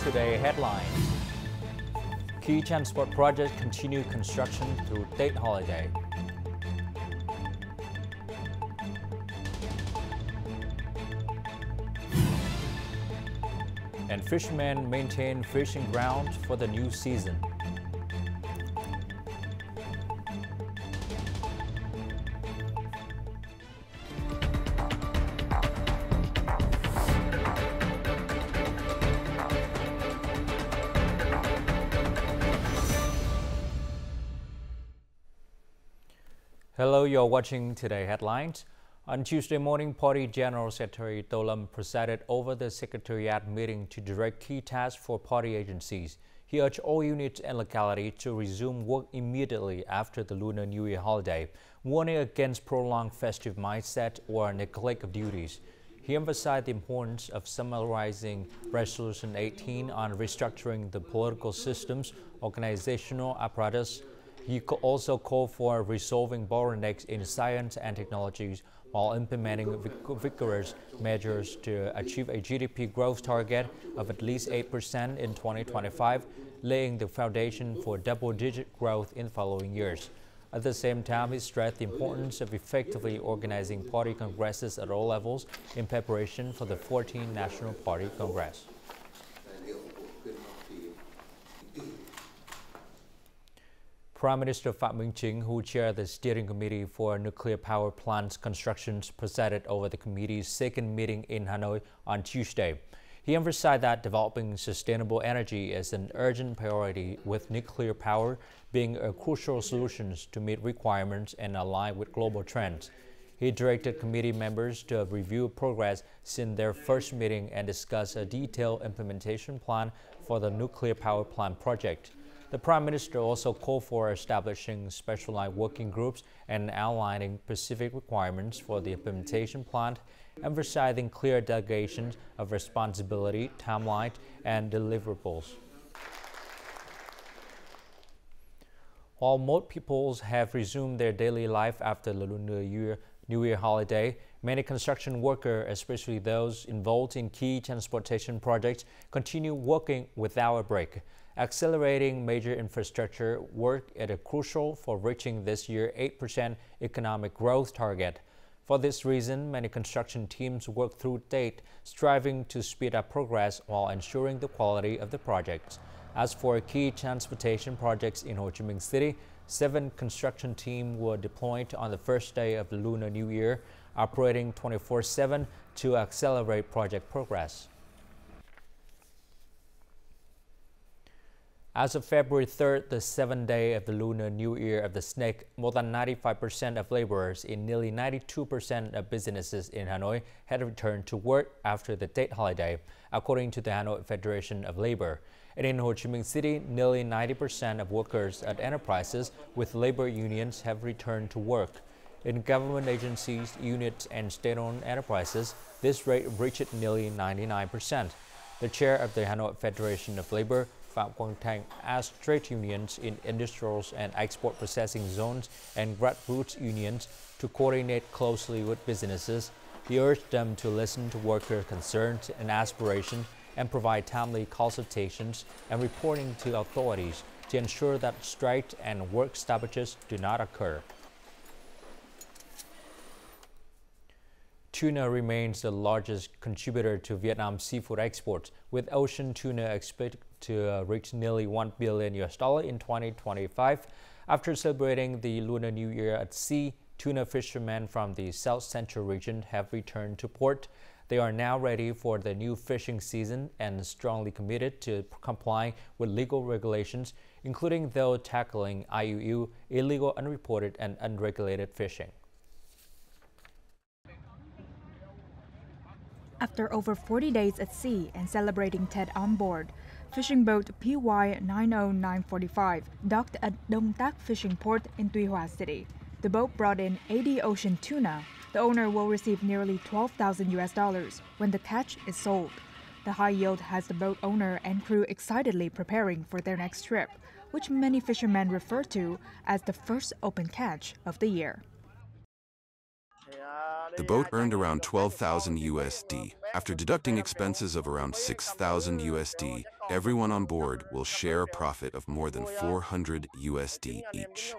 Today headline. Key transport projects continue construction through Tết holiday. And fishermen maintain fishing grounds for the new season. Hello, you're watching Today Headlines. On Tuesday morning, Party General Secretary To Lâm presided over the Secretariat meeting to direct key tasks for party agencies. He urged all units and localities to resume work immediately after the Lunar New Year holiday, warning against prolonged festive mindset or neglect of duties. He emphasized the importance of summarizing Resolution 18 on restructuring the political systems, organizational apparatus. He also called for resolving bottlenecks in science and technologies while implementing vigorous measures to achieve a GDP growth target of at least 8% in 2025, laying the foundation for double-digit growth in the following years. At the same time, he stressed the importance of effectively organizing party congresses at all levels in preparation for the 14th National Party Congress. Prime Minister Phạm Minh Chính, who chaired the Steering Committee for Nuclear Power Plants Construction, presided over the committee's second meeting in Hanoi on Tuesday. He emphasized that developing sustainable energy is an urgent priority, with nuclear power being a crucial solution to meet requirements and align with global trends. He directed committee members to review progress since their first meeting and discuss a detailed implementation plan for the nuclear power plant project. The Prime Minister also called for establishing specialized working groups and outlining specific requirements for the implementation plan, emphasizing clear delegations of responsibility, timeline, and deliverables. While most peoples have resumed their daily life after the Lunar New Year holiday, many construction workers, especially those involved in key transportation projects, continue working without a break. Accelerating major infrastructure work is crucial for reaching this year's 8% economic growth target. For this reason, many construction teams work through date, striving to speed up progress while ensuring the quality of the projects. As for key transportation projects in Ho Chi Minh City, 7 construction teams were deployed on the first day of the Lunar New Year, operating 24/7 to accelerate project progress. As of February 3rd, the 7th day of the Lunar New Year of the Snake, more than 95% of laborers in nearly 92% of businesses in Hanoi had returned to work after the Tết holiday, according to the Hanoi Federation of Labor. And in Ho Chi Minh City, nearly 90% of workers at enterprises with labor unions have returned to work. In government agencies, units, and state-owned enterprises, this rate reached nearly 99%. The chair of the Hanoi Federation of Labor, Phạm Quang Thanh, asked trade unions in industrial and export processing zones and grassroots unions to coordinate closely with businesses. He urged them to listen to worker concerns and aspirations and provide timely consultations and reporting to authorities to ensure that strike and work stoppages do not occur. Tuna remains the largest contributor to Vietnam's seafood exports, with ocean tuna expected to reach nearly $1 billion in 2025. After celebrating the Lunar New Year at sea, tuna fishermen from the South Central region have returned to port. They are now ready for the new fishing season and strongly committed to complying with legal regulations, including those tackling IUU, illegal, unreported, and unregulated fishing. After over 40 days at sea and celebrating Tết on board, fishing boat PY 90945 docked at Dong Tak Fishing Port in Tuy Hoa City. The boat brought in 80 ocean tuna. The owner will receive nearly $12,000 when the catch is sold. The high yield has the boat owner and crew excitedly preparing for their next trip, which many fishermen refer to as the first open catch of the year. The boat earned around $12,000 USD. After deducting expenses of around 6,000 USD, everyone on board will share a profit of more than 400 USD each.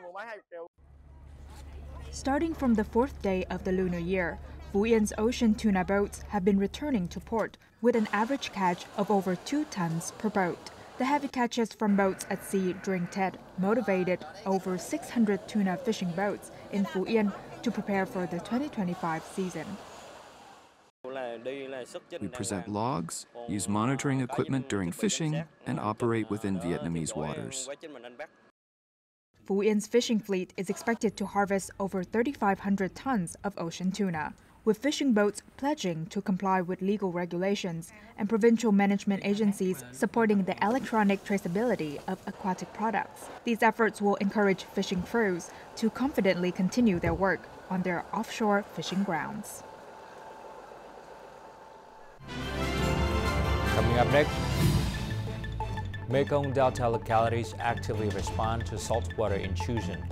Starting from the fourth day of the lunar year, Phú Yên ocean tuna boats have been returning to port with an average catch of over 2 tons per boat. The heavy catches from boats at sea during Tet motivated over 600 tuna fishing boats in Phú Yên to prepare for the 2025 season. We present logs, use monitoring equipment during fishing, and operate within Vietnamese waters. Phú Yên fishing fleet is expected to harvest over 3,500 tons of ocean tuna, with fishing boats pledging to comply with legal regulations and provincial management agencies supporting the electronic traceability of aquatic products. These efforts will encourage fishing crews to confidently continue their work on their offshore fishing grounds. Coming up next, Mekong Delta localities actively respond to saltwater intrusion.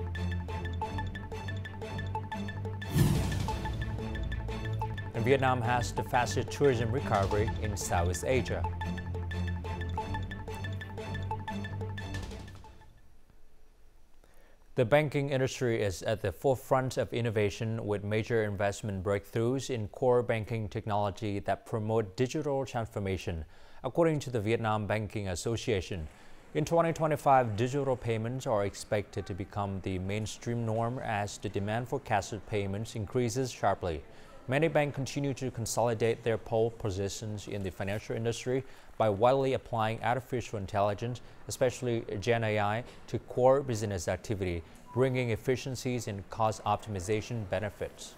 And Vietnam has the fastest tourism recovery in Southeast Asia. The banking industry is at the forefront of innovation with major investment breakthroughs in core banking technology that promote digital transformation, according to the Vietnam Banking Association. In 2025, digital payments are expected to become the mainstream norm as the demand for cashless payments increases sharply. Many banks continue to consolidate their pole positions in the financial industry by widely applying artificial intelligence, especially Gen AI, to core business activity, bringing efficiencies and cost optimization benefits.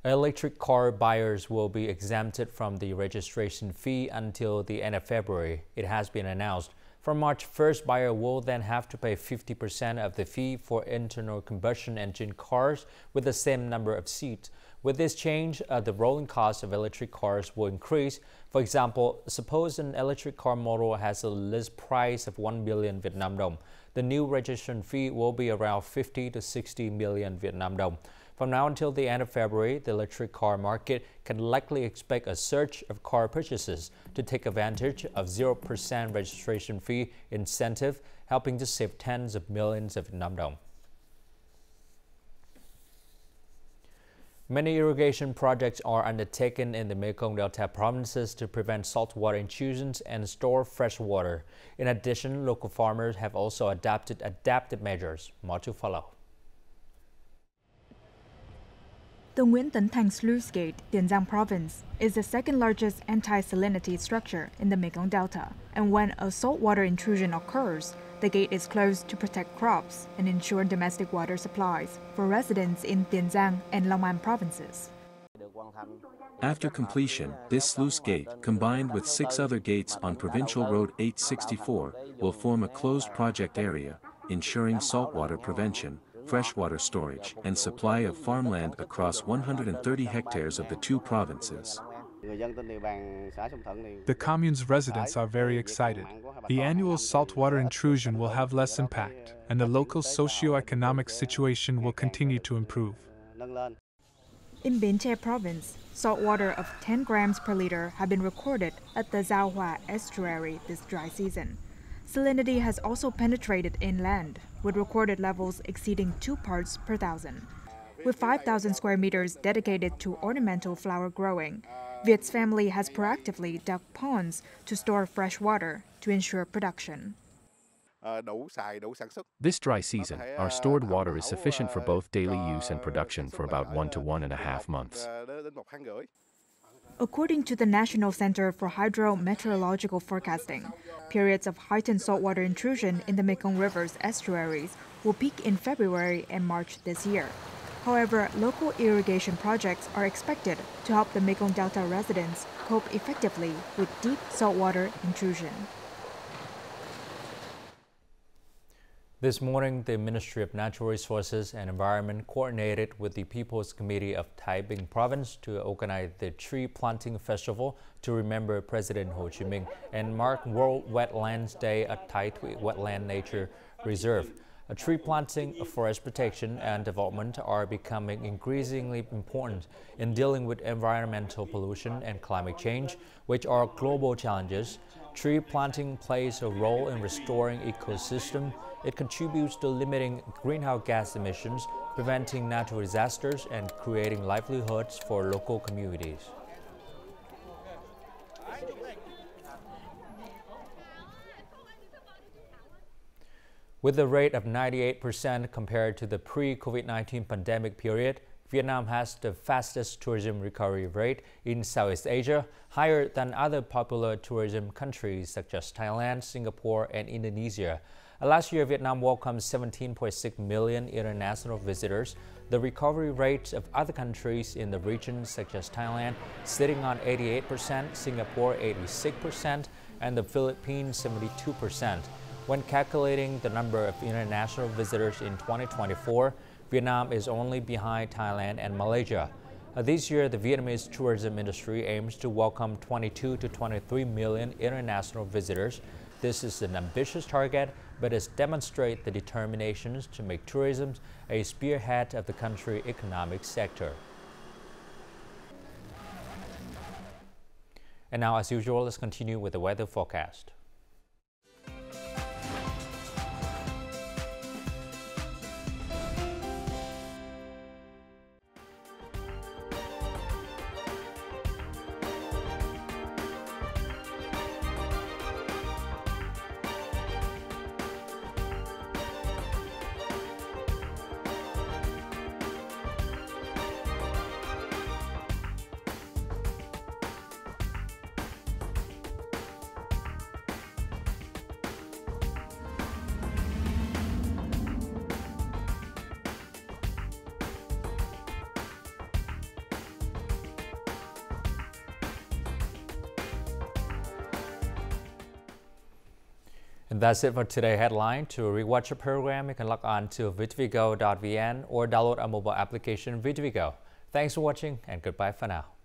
Electric car buyers will be exempted from the registration fee until the end of February, it has been announced. From March 1st, buyers will then have to pay 50% of the fee for internal combustion engine cars with the same number of seats. With this change, the rolling cost of electric cars will increase. For example, suppose an electric car model has a list price of 1 billion Vietnam dong. The new registration fee will be around 50 to 60 million Vietnam dong. From now until the end of February, the electric car market can likely expect a surge of car purchases to take advantage of 0% registration fee incentive, helping to save tens of millions of Vietnam dong. Many irrigation projects are undertaken in the Mekong Delta provinces to prevent saltwater intrusions and store fresh water. In addition, local farmers have also adopted adaptive measures. More to follow. The Nguyễn Tấn Thành Sluice Gate, Tiền Giang Province, is the second largest anti-salinity structure in the Mekong Delta. And when a saltwater intrusion occurs, the gate is closed to protect crops and ensure domestic water supplies for residents in Tiền Giang and Long An provinces. After completion, this sluice gate, combined with 6 other gates on Provincial Road 864, will form a closed project area, ensuring saltwater prevention, freshwater storage, and supply of farmland across 130 hectares of the 2 provinces. The commune's residents are very excited. The annual saltwater intrusion will have less impact, and the local socio-economic situation will continue to improve. In Bến Tre Province, saltwater of 10 grams per liter have been recorded at the Giao Hòa estuary this dry season. Salinity has also penetrated inland, with recorded levels exceeding 2 parts per thousand. With 5,000 square meters dedicated to ornamental flower growing, Viet's family has proactively dug ponds to store fresh water to ensure production. This dry season, our stored water is sufficient for both daily use and production for about 1 to 1.5 months. According to the National Center for Hydrometeorological Forecasting, periods of heightened saltwater intrusion in the Mekong River's estuaries will peak in February and March this year. However, local irrigation projects are expected to help the Mekong Delta residents cope effectively with deep saltwater intrusion. This morning, the Ministry of Natural Resources and Environment coordinated with the People's Committee of Tai Binh Province to organize the Tree Planting Festival to remember President Ho Chi Minh and mark World Wetlands Day at Tai Thuy Wetland Nature Reserve. Tree planting, forest protection, and development are becoming increasingly important in dealing with environmental pollution and climate change, which are global challenges. Tree planting plays a role in restoring ecosystem. It contributes to limiting greenhouse gas emissions, preventing natural disasters, and creating livelihoods for local communities. With a rate of 98% compared to the pre-COVID-19 pandemic period, Vietnam has the fastest tourism recovery rate in Southeast Asia, higher than other popular tourism countries such as Thailand, Singapore, and Indonesia. Last year, Vietnam welcomed 17.6 million international visitors. The recovery rates of other countries in the region, such as Thailand, sitting on 88%, Singapore 86%, and the Philippines 72%. When calculating the number of international visitors in 2024, Vietnam is only behind Thailand and Malaysia. This year, the Vietnamese tourism industry aims to welcome 22 to 23 million international visitors. This is an ambitious target, but it demonstrates the determinations to make tourism a spearhead of the country's economic sector. And now, as usual, let's continue with the weather forecast. And that's it for today's headline. To rewatch a program, you can log on to vidvigo.vn or download our mobile application VidVigo. Thanks for watching and goodbye for now.